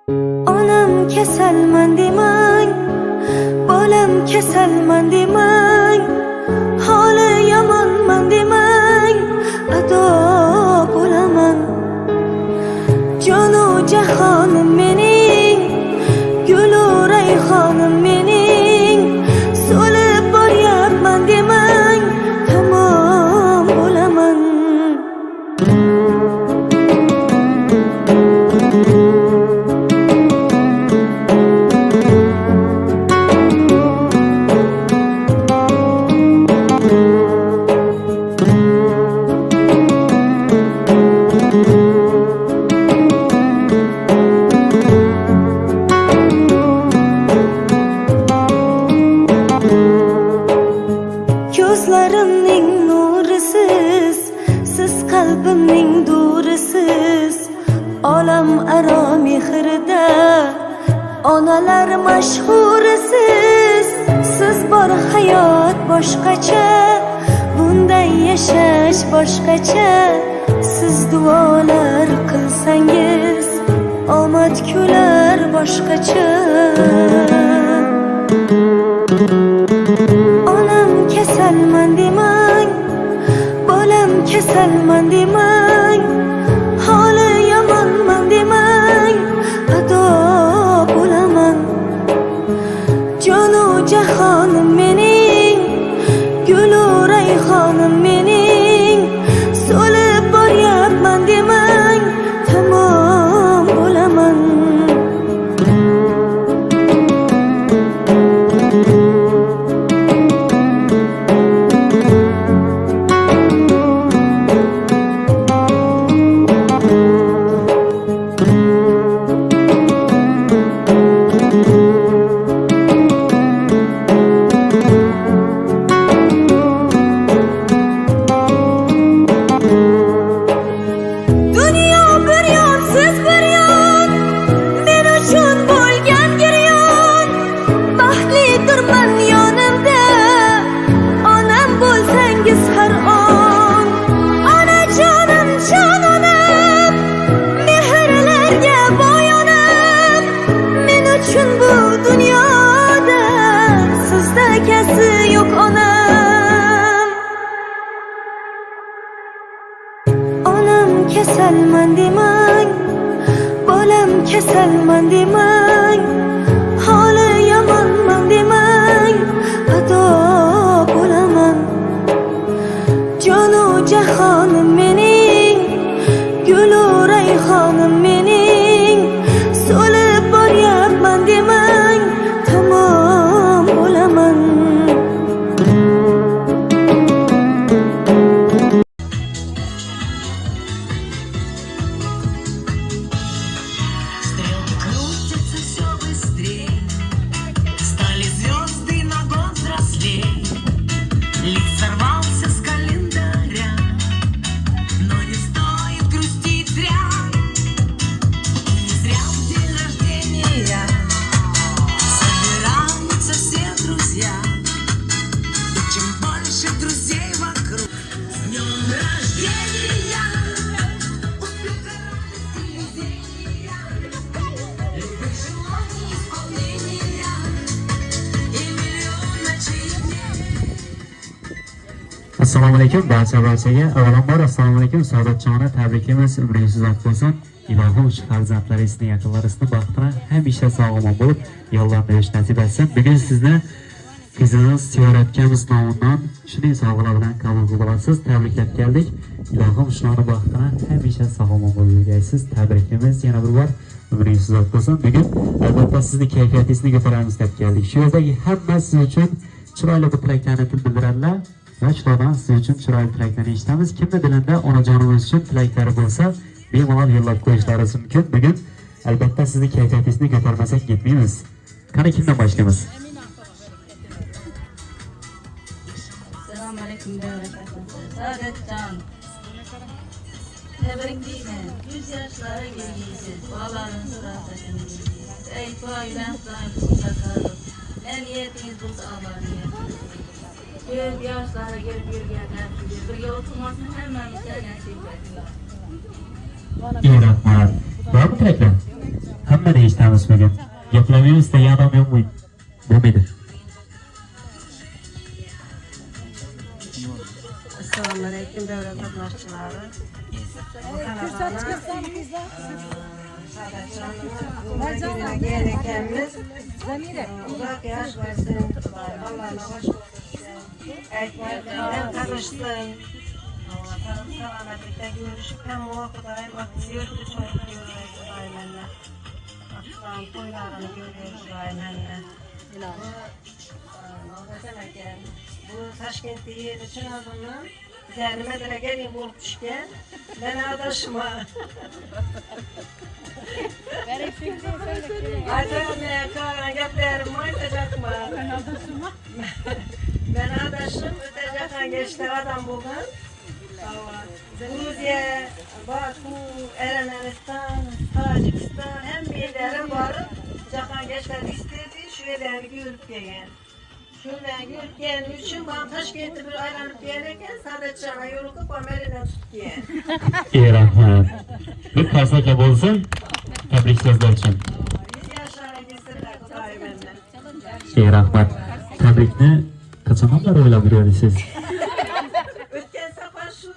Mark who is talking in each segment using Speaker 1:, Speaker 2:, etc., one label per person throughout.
Speaker 1: Onam kasalman demang, bolam kasalman demang, holi yomonman demang, ado bo'laman. Jonu jahonim mening, gulu rayhonim mening, so'lib boryapman demang, tamom bo'laman. Ko'zlarimning nurisiz, siz qalbimning durisiz, olam aro mehrida onalar mashhurisiz. Siz bor hayot boshqacha, bunday yashash boshqacha. Siz duolar qilsangiz omad kular boshqacha. Onam kasalman demang, bolam kasalman demang, holi yomonman demang, ado bo'laman. Jonu jahonim mening, gulu rayhonim mening, so'lib boryapman demang, tamom bo'laman. Kasalman demang, bolam kasalman demang, holi yomonman demang, ado bo'laman. Jonu jahonim mening, gulu rayhonim mening, so'lib boryapman demang, tamom bo'laman.
Speaker 2: Assalomu alaykum barchaga. Avvalambor assalomu alaykum Saodatjonni tabriklaymiz. Umringiz uzoq bo'lsin. Ilohim shu farzandlaringizni, yaqinlaringizni baxtini hamisha sog'-omon bo'lib yo'llarida yurish nasib etsin. Bugun sizni qizingiz Sevratganimiz nomidan shuning sog'lig'i bilan qabul qilib olasiz. Tabriklab keldik. Ilohim shularning baxtini hamisha sog'-omon bo'lib yurgaysiz. Tabriklaymiz yana bir bor. Umringiz uzoq bo'lsin. Bugun albatta sizni kayfiyatingizni ko'taramiz deb keldik. Shu yerdagi hamma siz uchun chiroyli bir tilaklarni bildiradilar. Va shulardan siz uchun chiroyli tilaklarni eshitamiz. Kimning dilida onajonimiz uchun tilaklari bo'lsa, bemalol yo'llab qo'yishlaringiz mumkin. Bugun albatta sizni kayfiyatingizni ko'tarmasak ketmaymiz. Qani kimdan boshlaymiz?
Speaker 3: Assalomu alaykum Saodatjon. Tabriklayman. 100 yoshlarga kelgaysiz. Bolalarning suratingiz. Aytvoylar doim ne niyetingiz bo'lsa Allohga. Ko'p yoshlarga yurganlar, birga o'tmoqni hammamizga nasib etsin.
Speaker 2: Rahmat. Bor tilaklar? hammani eshitamiz bugun. Gaplamaymiz degan odam yo'qmi? Bo'lmaydi.
Speaker 4: Assalomu alaykum davlat xizmatchilari. Uzoq yosh versin. Allah'ına hoş aytmaylardan tanışsın. Salomatlikda görüşüp hem Xudayim aktyor Xudayim Xudayimlar. Akşam toylarını görüyoruz Xudayimlar. Bu Taşkent'te yer için adını üzerime de gelin bulup düşken ben adaşıma. Artık ne karan geplerim aytacak mı? Ben adaşım ötecek geçti adam bugün. Gruziya, Baku, Ermenistan, Tacikistan hem bir yerlere varıp Cahan geçler istedi şu yerleri görüp gelin. Şundan görüp gelin için ben Taşkent'e bir aylanıp gelirken sadece çana yorulup amelinden tutken.
Speaker 2: İyi rahmat. Bir karşılıkla olsun. Tebrik sözler için.
Speaker 4: Yaşlara gitsinler Xudayim benimle.
Speaker 2: İyi rahmat. Tebrikni kaçanlar öyle biliyorsunuz.
Speaker 4: Ötken sefer şu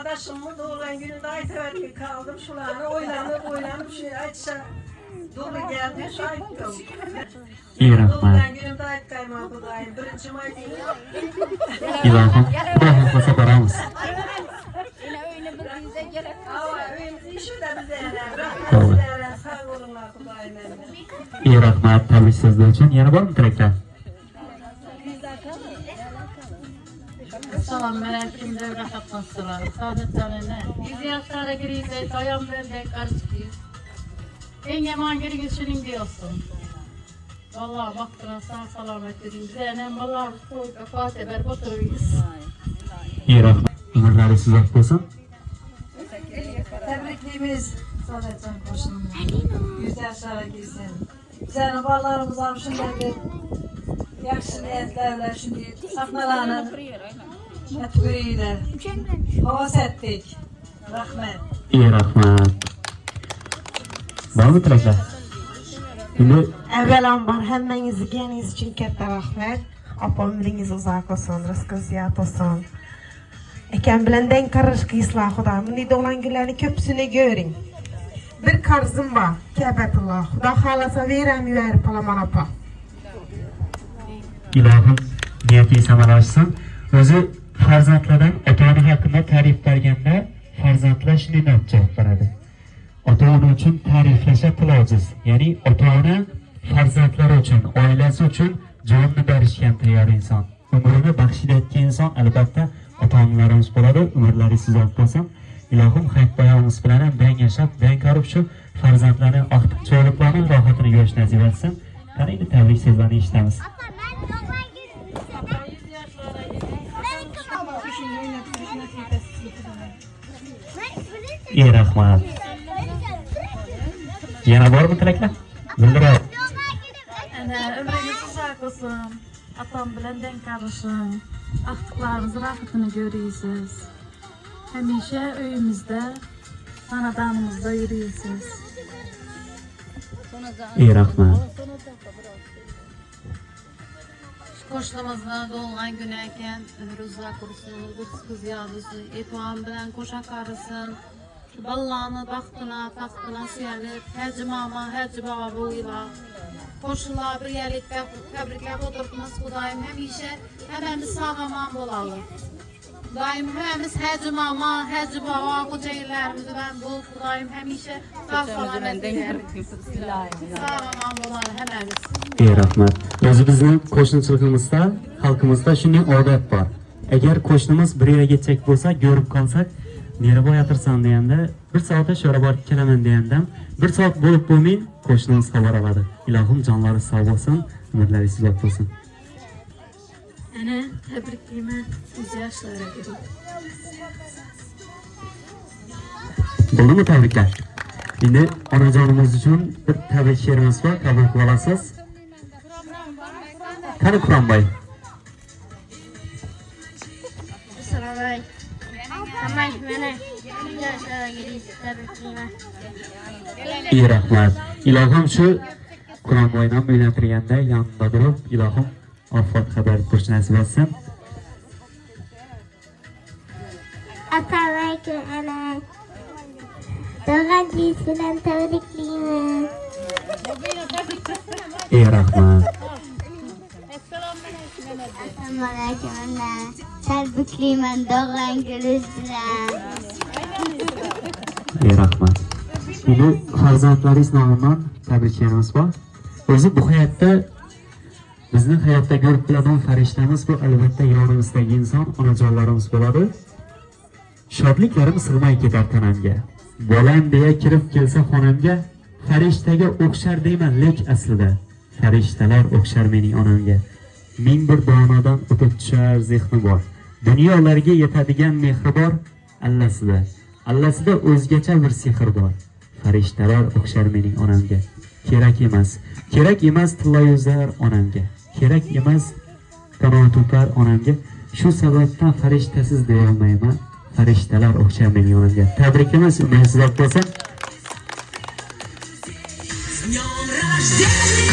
Speaker 4: adaşımın doğulan gününde aytıver ki kaldım şularını oylanıp şu aytışa dolu geldi şu ayttım.
Speaker 2: İyi rahmat.
Speaker 4: Doğulan günümde ayt kaymağı Xudayim. Birinci may değil.
Speaker 2: İlahım. Xudo xohlasa boramiz.
Speaker 4: Ama öyümüz işi de bize yarar.
Speaker 2: Doğru.
Speaker 4: Rahmet sizlere sağ olunlar Xudayim benimle.
Speaker 2: İyi rahmat. Tebrik sözler için. Yana var mı tilaklar?
Speaker 5: Assalomu alaykum davlat xizmatchilari. Saodatlarni 100 yoshlarga kirgizay, doyam bilan qarshiysiz. Eng yomon kirigiz shuningdek olsun. Vallahi vaqtida sog' salomat yuring. Bizlarning bolalarimiz to'yga fotiha berib o'tiribmiz.
Speaker 2: İyi rahmat. Umurlaringiz uzoq bo'lsin.
Speaker 4: Tebrikliyimiz Saadetcan koşunum. 100 yaşlara girsin. Bizlerin balalarımız var şundan bir yaxshi niyetlerle şimdi sahnalarını etbiriyle havas ettik. Rahmet.
Speaker 2: İyi rahmat. Var mı tilaklar? Şimdi
Speaker 6: Avvalambor hammangizni kelganingiz uchun katta rahmat. Opam umringiz uzoq bo'lsin, rizqi ziyod bo'lsin. Akam bilan deng qarish qiysizlar Xudo. Bunday doğulan günlerini köpsüne görün. Bir qarzim bor, Kabatulloh. Xudo xolasa beram yuvar Palaman opa.
Speaker 2: ilohim niyatingiz amalashsin. O'zi farzandlardan ota-ona haqida ta'rif berganda farzandlar shunday deb javob beradi. Ota-ona uchun ta'riflasha til ojiz. Ya'ni ota-ona farzandlari uchun, oilasi uchun jonni berishgan tayyor inson. Umrini baxshlayotgan inson albatta ota-onalarimiz bo'ladi. Umrlaringiz uzoq bo'lsin. Ilohim hayot bayonimiz bilan ham dang yashab, dang ko'rib shu farzandlarning ortiq cho'liqlarning rohatini ko'rish nasib etsin. Qanday tabrik so'zlarini eshitamiz. İyi rahmat. Yana bormi tilaklar? Bildiray.
Speaker 5: Ana umringiz uzoq bo'lsin. Atam bilan deng qarishing. Axtiqlarimiz rohatini ko'raysiz. Hamisha uyimizda, xonadonimizda yuraysiz.
Speaker 2: İyi rahmat.
Speaker 5: Qo'shnimizda doğulgan günü ekan, ömrü uzoq bo'lsin, rizqi ziyod bo'lsin, e'tibor bilan qo'sha qarisin. Ballarni baxtına, taxtına suyanib, Hacı mama, Hacı baba bo'ylar. Qo'shnilar birgalikda tabriklab o'tiribmiz. Xudoyim hamisha hammamiz sog'-omon bo'laylik. Xudoyim hammamiz Hacı mama, Hacı baba xo'jayinlarimiz bilan bu Xudoyim hamisha sog'-salomat bersin. Sog'-omon bo'laylik hammamiz.
Speaker 2: İyi rahmat. O'zi bizning qo'shnichiligimizda, xalqimizda shunday odat bor. Agar qo'shnimiz bir yerga ketsak bo'lsa, ko'rib qolsak, "Nerga boyatirsan?" deganda, "Bir soatda shora borib kelaman" degandan, "Bir soat bo'lib bo'lmay, qo'shnimiz xabar oladi." Ilohim jonlari sog' bo'lsin, umrlaringiz uzoq bo'lsin.
Speaker 5: Ana tabriklayman 100 yoshlarga kirib.
Speaker 2: Bo'ldimi tabriklar? Endi onajonimiz uchun bir tabrik she'rimiz bor, qabul qila olasiz. Qani Quronboy?
Speaker 7: Assalomu alaykum. Hammangiz meni
Speaker 2: İyi rahmat. İlohim şu Kur'an boyundan uylantirganda yanında durup ilohim afat haber turish nasib etsin.
Speaker 7: Assalomu alaykum ana. Tug'ilganingiz bilan tabriklayman.
Speaker 2: İyi rahmat.
Speaker 7: Assalomu alaykum ana. Tabriklayman tug'ilganingiz bilan.
Speaker 2: İyi rahmat. Şimdi farzandlaringiz nomidan tabriklayamiz bor. O'zi bu hayotda bizning hayotda ko'rib biladigan farishtamiz bu albatta yonimizdagi inson onajonlarimiz bo'ladi. Shodliklarim sig'may ketar tanamga. Bolam deya kirib kelsa xonamga, farishtaga o'xshar deyman lek aslida. Farishtalar o'xshar mening onamga. Ming bir donadan o'tib tushar zehni bor. Dunyolarga yetadigan mehri bor allasida. Allasida o'zgacha bir sehr bor. Farishtalar o'xshar mening onamga. Kerak emas tilloyuzar onamga. Kerak emas qanot o'par onamga. Shu sababdan farishtasiz deya olmayman. Farishtalar o'xshar mening onamga. Tabrikimiz umidsizlik bo'lsin.
Speaker 8: С днем рождения!